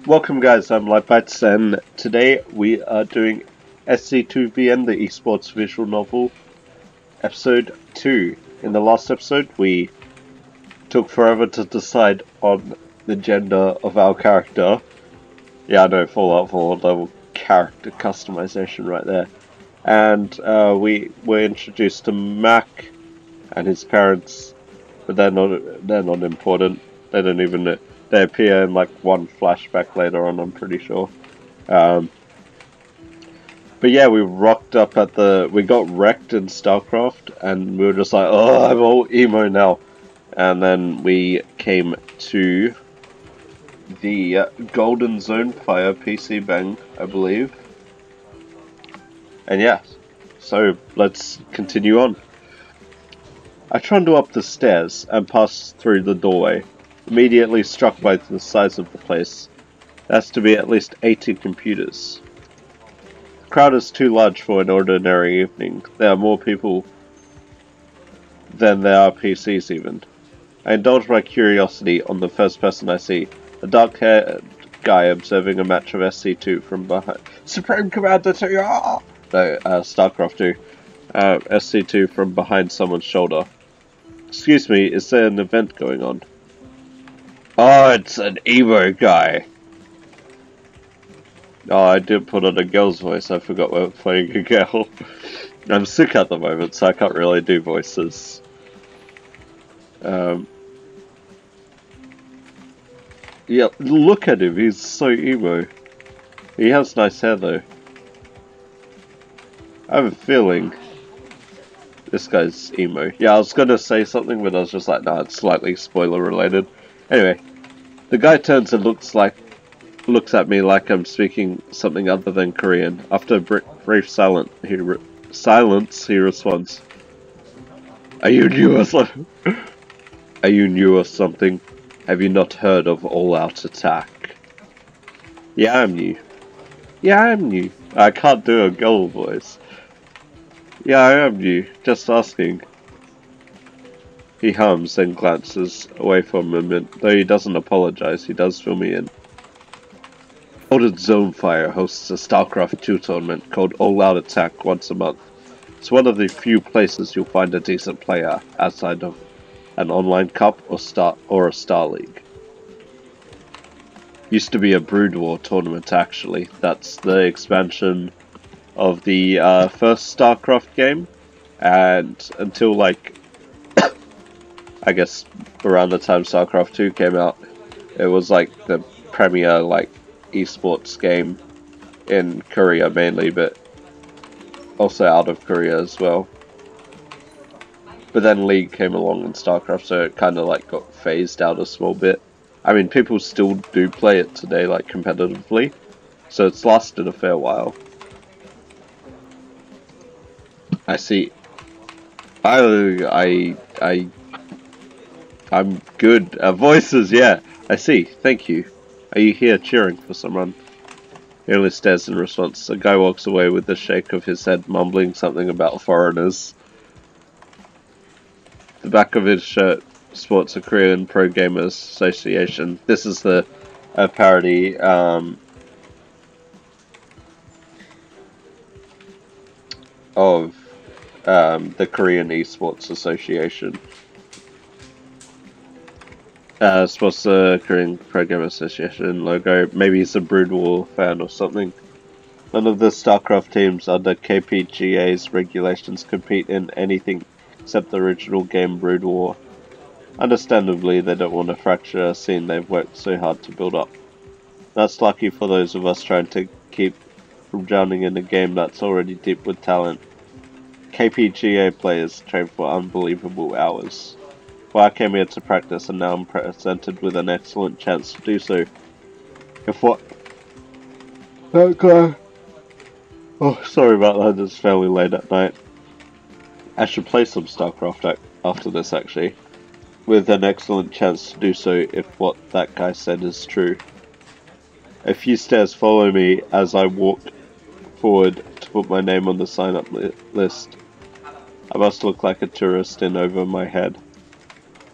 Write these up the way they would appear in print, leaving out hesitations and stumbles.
Welcome guys, I'm LightBytes and today we are doing SC2VN, the esports visual novel, episode 2. In the last episode we took forever to decide on the gender of our character. Yeah, I know, Fallout 4 level character customization right there. And we were introduced to Mac and his parents, but they're not important. They don't even they appear in like one flashback later on, I'm pretty sure. But yeah, we rocked up at we got wrecked in StarCraft, and we were just like, oh, I'm all emo now. And then we came to the Golden Zonefire PC Bang, I believe. And yeah, so let's continue on. I trundle up the stairs and pass through the doorway, immediately struck by the size of the place. There has to be at least 80 computers. The crowd is too large for an ordinary evening. There are more people than there are PCs even. I indulge my curiosity on the first person I see, a dark-haired guy observing a match of SC2 from behind. Supreme Commander 2! No, StarCraft 2. SC2 from behind someone's shoulder. Excuse me, is there an event going on? Oh, it's an emo guy. Oh, I did put on a girl's voice. I forgot we were playing a girl. I'm sick at the moment, so I can't really do voices. Yeah, look at him. He's so emo. He has nice hair, though. I have a feeling this guy's emo. Yeah, I was gonna say something, but I was just like, nah, it's slightly spoiler related. Anyway, the guy turns and looks at me like I'm speaking something other than Korean. After a brief silence, he responds, "Are you new or something? Are you new or something? Have you not heard of all-out attack?" Yeah, I'm new. Yeah, I'm new. I can't do a girl voice. Yeah, I am new. Just asking. He hums and glances away for a moment. Though he doesn't apologize, he does fill me in. Golden Zonefire hosts a StarCraft 2 tournament called All Out Attack once a month. It's one of the few places you'll find a decent player outside of an online cup or a star league. Used to be a Brood War tournament actually. That's the expansion of the first StarCraft game, and until like I guess around the time StarCraft 2 came out, it was like the premier like esports game in Korea mainly, but also out of Korea as well. But then League came along in StarCraft, so it kind of like got phased out a small bit. I mean, people still do play it today, like competitively, so it's lasted a fair while. I see. I'm good at voices, yeah. I see, thank you. Are you here cheering for someone? He only stares in response. The guy walks away with a shake of his head, mumbling something about foreigners. The back of his shirt sports a Korean Pro Gamers Association. This is the parody of the Korean Esports Association. Sports the Korean Pro Gamers Association logo. Maybe he's a Brood War fan or something. None of the StarCraft teams under KPGA's regulations compete in anything except the original game Brood War. Understandably, they don't want to fracture a scene they've worked so hard to build up. That's lucky for those of us trying to keep from drowning in a game that's already deep with talent. KPGA players train for unbelievable hours. Well, I came here to practice and now I'm presented with an excellent chance to do so. If what... That guy... Oh, sorry about that, it's fairly late at night. I should play some StarCraft after this actually. With an excellent chance to do so if what that guy said is true. A few stairs follow me as I walk forward to put my name on the sign-up list. I must look like a tourist in over my head.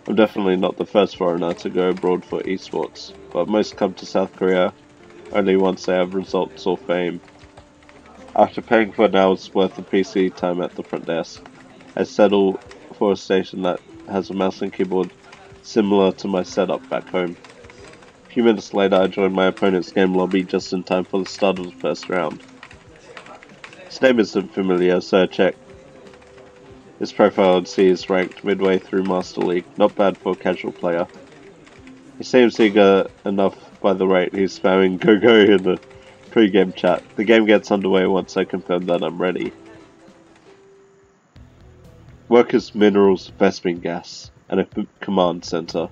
I'm definitely not the first foreigner to go abroad for esports, but most come to South Korea only once they have results or fame. After paying for an hour's worth of PC time at the front desk, I settle for a station that has a mouse and keyboard similar to my setup back home. A few minutes later, I join my opponent's game lobby just in time for the start of the first round. His name isn't familiar, so I check his profile and see he's ranked midway through Master League. Not bad for a casual player. He seems eager enough by the rate he's spamming go-go in the pre-game chat. The game gets underway once I confirm that I'm ready. Workers, minerals, Vespin gas, and a command center.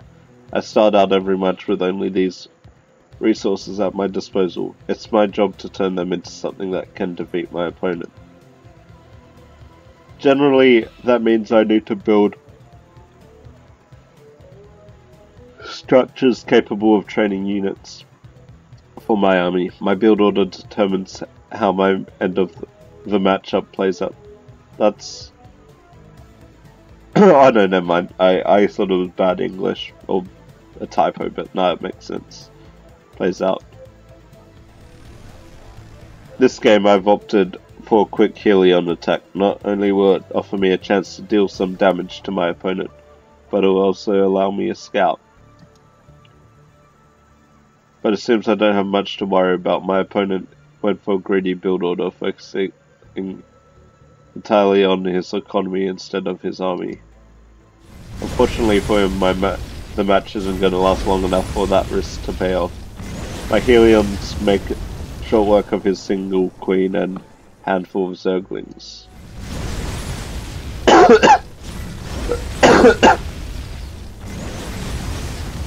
I start out every match with only these resources at my disposal. It's my job to turn them into something that can defeat my opponent. Generally, that means I need to build structures capable of training units for my army. My build order determines how my end of the matchup plays out. That's... oh no, never mind. I thought it was bad English, or a typo, but no, it makes sense. Plays out. This game I've opted for a quick Helion attack. Not only will it offer me a chance to deal some damage to my opponent, but it will also allow me a scout. But it seems I don't have much to worry about. My opponent went for a greedy build order, focusing entirely on his economy instead of his army. Unfortunately for him, the match isn't going to last long enough for that risk to pay off. My Helions make short work of his single queen and handful of zerglings.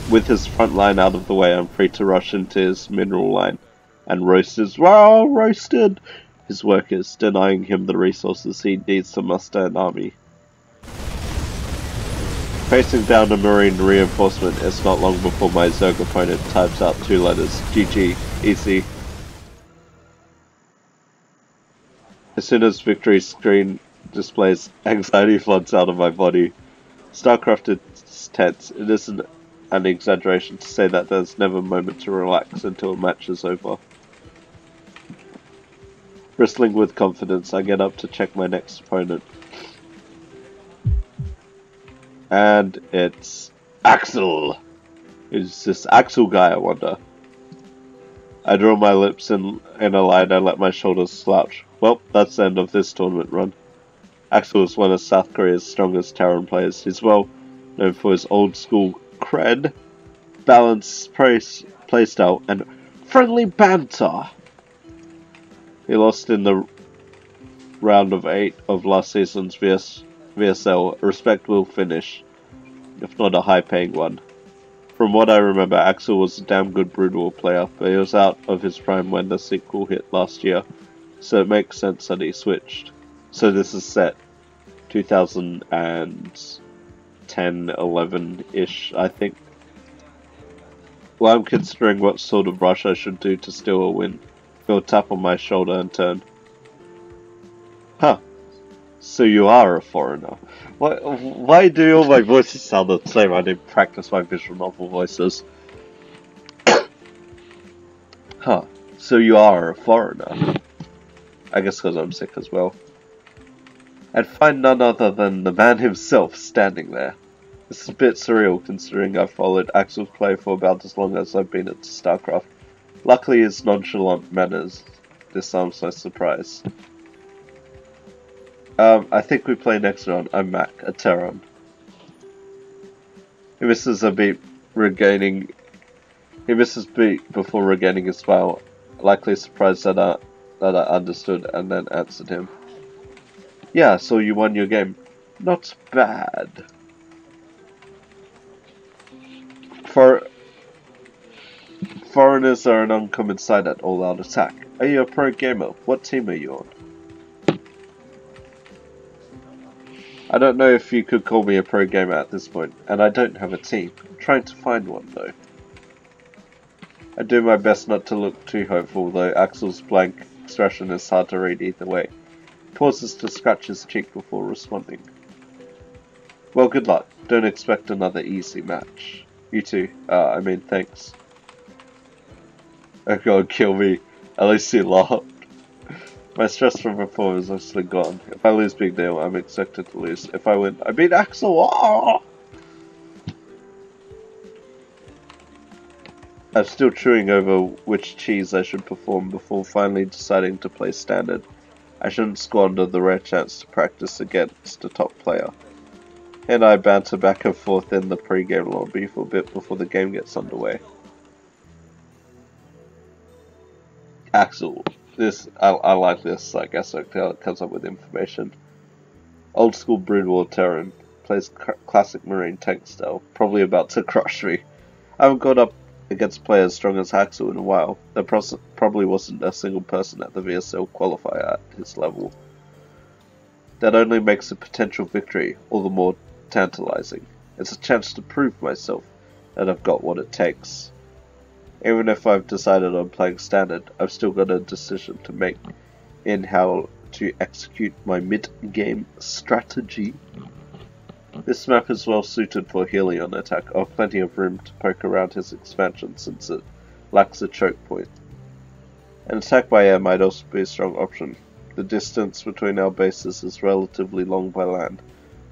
With his front line out of the way, I'm free to rush into his mineral line and roast his his workers, denying him the resources he needs to muster an army. Facing down a marine reinforcement, it's not long before my Zerg opponent types out 2 letters. GG. Easy. As soon as victory screen displays, anxiety floods out of my body. StarCraft is tense. It isn't an exaggeration to say that there's never a moment to relax until a match is over. Bristling with confidence, I get up to check my next opponent. And it's Axel! Who's this Axel guy, I wonder? I draw my lips in a line and let my shoulders slouch. Well, that's the end of this tournament run. Axel is one of South Korea's strongest Terran players. He's well known for his old school cred, balanced playstyle, and friendly banter. He lost in the round of 8 of last season's VSL, a respectable finish, if not a high-paying one. From what I remember, Axel was a damn good Brood War player, but he was out of his prime when the sequel hit last year, so it makes sense that he switched. So this is set 2010, 11-ish, I think. Well, I'm considering what sort of rush I should do to steal a win. He'll tap on my shoulder and turn. Huh. So you are a foreigner. Why do all my voices sound the same? I didn't practice my visual novel voices. Huh. So you are a foreigner. I guess because I'm sick as well. I'd find none other than the man himself standing there. It's a bit surreal considering I've followed Axel's play for about as long as I've been into StarCraft. Luckily his nonchalant manners disarms my surprise. I think we play next round. I'm Mac, a Terran. He misses beat before regaining his smile, likely surprised that I understood and then answered him. Yeah, so you won your game. Not bad. Foreigners are an uncommon sight at All Out Attack. Are you a pro gamer? What team are you on? I don't know if you could call me a pro gamer at this point, and I don't have a team. I'm trying to find one though. I do my best not to look too hopeful, though Axel's blank expression is hard to read either way. He pauses to scratch his cheek before responding. Well, good luck. Don't expect another easy match. You too. Thanks. Oh god, kill me. At least he laughed. My stress from before is mostly gone. If I lose, big deal. I'm expected to lose. If I win, I beat Axel. Ah! I'm still chewing over which cheese I should perform before finally deciding to play standard. I shouldn't squander the rare chance to practice against a top player. He and I banter back and forth in the pre-game lobby for a bit before the game gets underway. Axel. I like this, I guess it comes up with information. Old school Brood War Terran. Plays classic Marine tank style. Probably about to crush me. I haven't got up against players as strong as Axel in a while. There probably wasn't a single person at the VSL qualifier at his level. That only makes a potential victory all the more tantalizing. It's a chance to prove myself that I've got what it takes. Even if I've decided on playing standard, I've still got a decision to make in how to execute my mid-game strategy. This map is well suited for Helion attack. I have plenty of room to poke around his expansion since it lacks a choke point. An attack by air might also be a strong option. The distance between our bases is relatively long by land.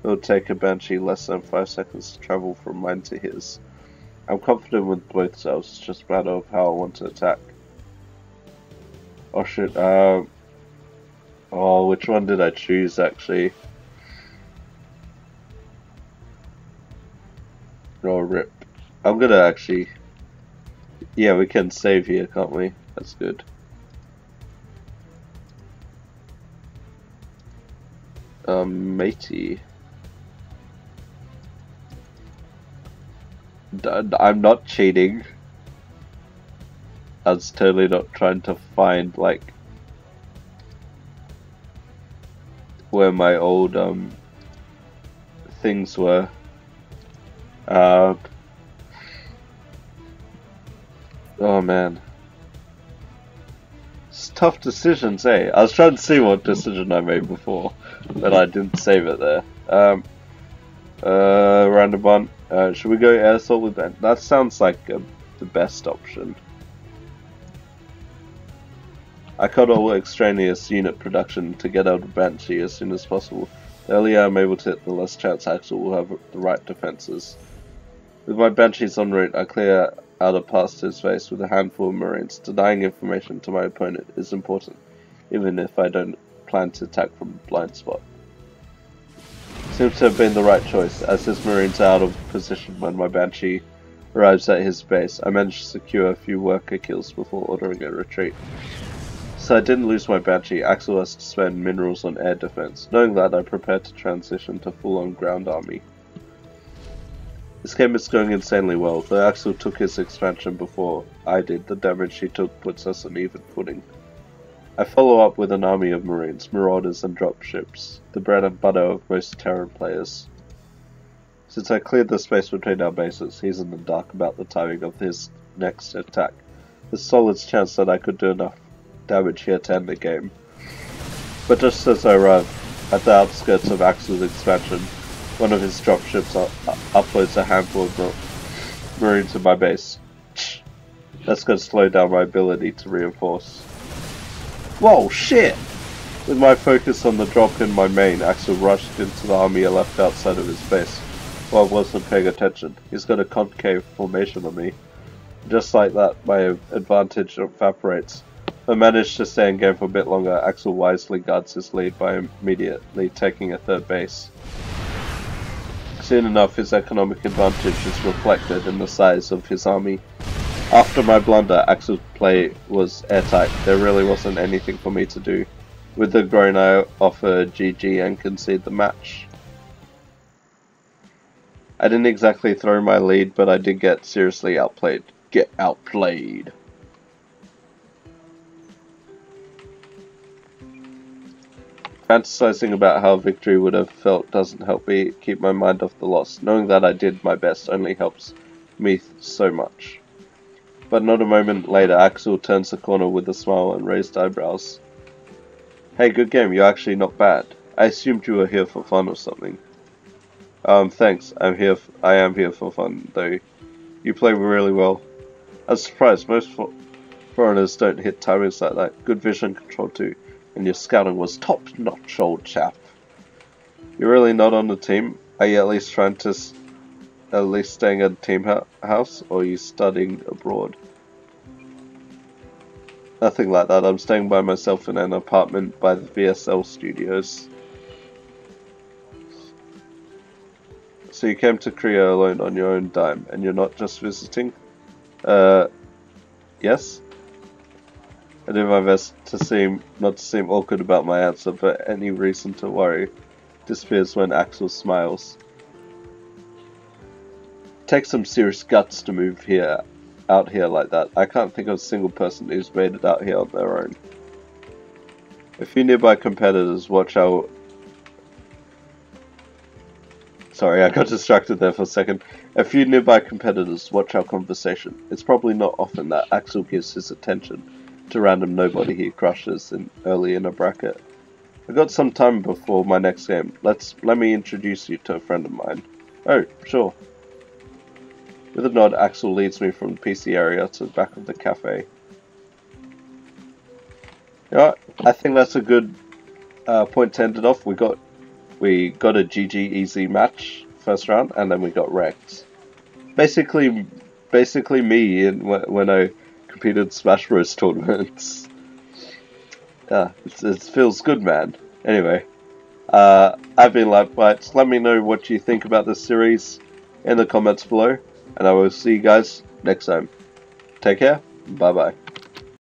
It would take a Banshee less than 5 seconds to travel from mine to his. I'm confident with both styles, it's just a matter of how I want to attack. Oh shit, which one did I choose actually? Oh, rip. I'm gonna actually... Yeah, we can save here, can't we? That's good. Matey. I'm not cheating. I was totally not trying to find, like, where my old, things were. Oh man. It's tough decisions, eh? I was trying to see what decision I made before, but I didn't save it there. Random one. Should we go air assault with that? That sounds like the best option. I cut all extraneous unit production to get out of Banshee as soon as possible. The earlier I'm able to hit, the less chance Axel will have the right defenses. With my Banshees en route, I clear out a path to his face with a handful of Marines. Denying information to my opponent is important, even if I don't plan to attack from a blind spot. Seems to have been the right choice, as his Marines are out of position when my Banshee arrives at his base. I managed to secure a few worker kills before ordering a retreat. So I didn't lose my Banshee. Axel has to spend minerals on air defense. Knowing that, I prepared to transition to full-on ground army. This game is going insanely well. Though Axel took his expansion before I did, the damage he took puts us on even footing. I follow up with an army of Marines, Marauders and dropships, the bread and butter of most Terran players. Since I cleared the space between our bases, he's in the dark about the timing of his next attack. There's a solid chance that I could do enough damage here to end the game. But just as I arrive at the outskirts of Axel's expansion, one of his dropships uploads a handful of Marines to my base. That's going to slow down my ability to reinforce. Whoa, shit! With my focus on the drop in my main, Axel rushed into the army I left outside of his base. While I wasn't paying attention. He's got a concave formation on me. Just like that, my advantage evaporates. I managed to stay in game for a bit longer. Axel wisely guards his lead by immediately taking a third base. Soon enough, his economic advantage is reflected in the size of his army. After my blunder, Axel's play was airtight. There really wasn't anything for me to do. With the groan, I offer GG and concede the match. I didn't exactly throw my lead, but I did get seriously outplayed. Get outplayed. Fantasizing about how victory would have felt doesn't help me keep my mind off the loss. Knowing that I did my best only helps me so much. But not a moment later, Axel turns the corner with a smile and raised eyebrows. Hey, good game, you're actually not bad. I assumed you were here for fun or something. Thanks, I am here for fun, though. You play really well. I was surprised, most Foreigners don't hit timings like that. Good vision control too. And your scouting was top-notch, old chap. You're really not on the team? Are you at least trying to... at least staying at a team house? Or are you studying abroad? Nothing like that. I'm staying by myself in an apartment by the VSL studios. So you came to Korea alone on your own dime, and you're not just visiting? Yes? I do my best to not to seem awkward about my answer, but any reason to worry disappears when Axel smiles. Take some serious guts to move out here like that. I can't think of a single person who's made it out here on their own. A few nearby competitors watch our... Sorry, I got distracted there for a second. A few nearby competitors watch our conversation. It's probably not often that Axel gives his attention to random nobody he crushes early in a bracket. I got some time before my next game. Let me introduce you to a friend of mine. Oh, sure. With a nod, Axel leads me from the PC area to the back of the cafe. You know what? I think that's a good point to end it off. We got a GG easy match first round, and then we got wrecked. Basically me when I competed Smash Bros tournaments. Yeah, it feels good, man. Anyway, I've been LightBytes. Let me know what you think about this series in the comments below, and I will see you guys next time. Take care. Bye bye.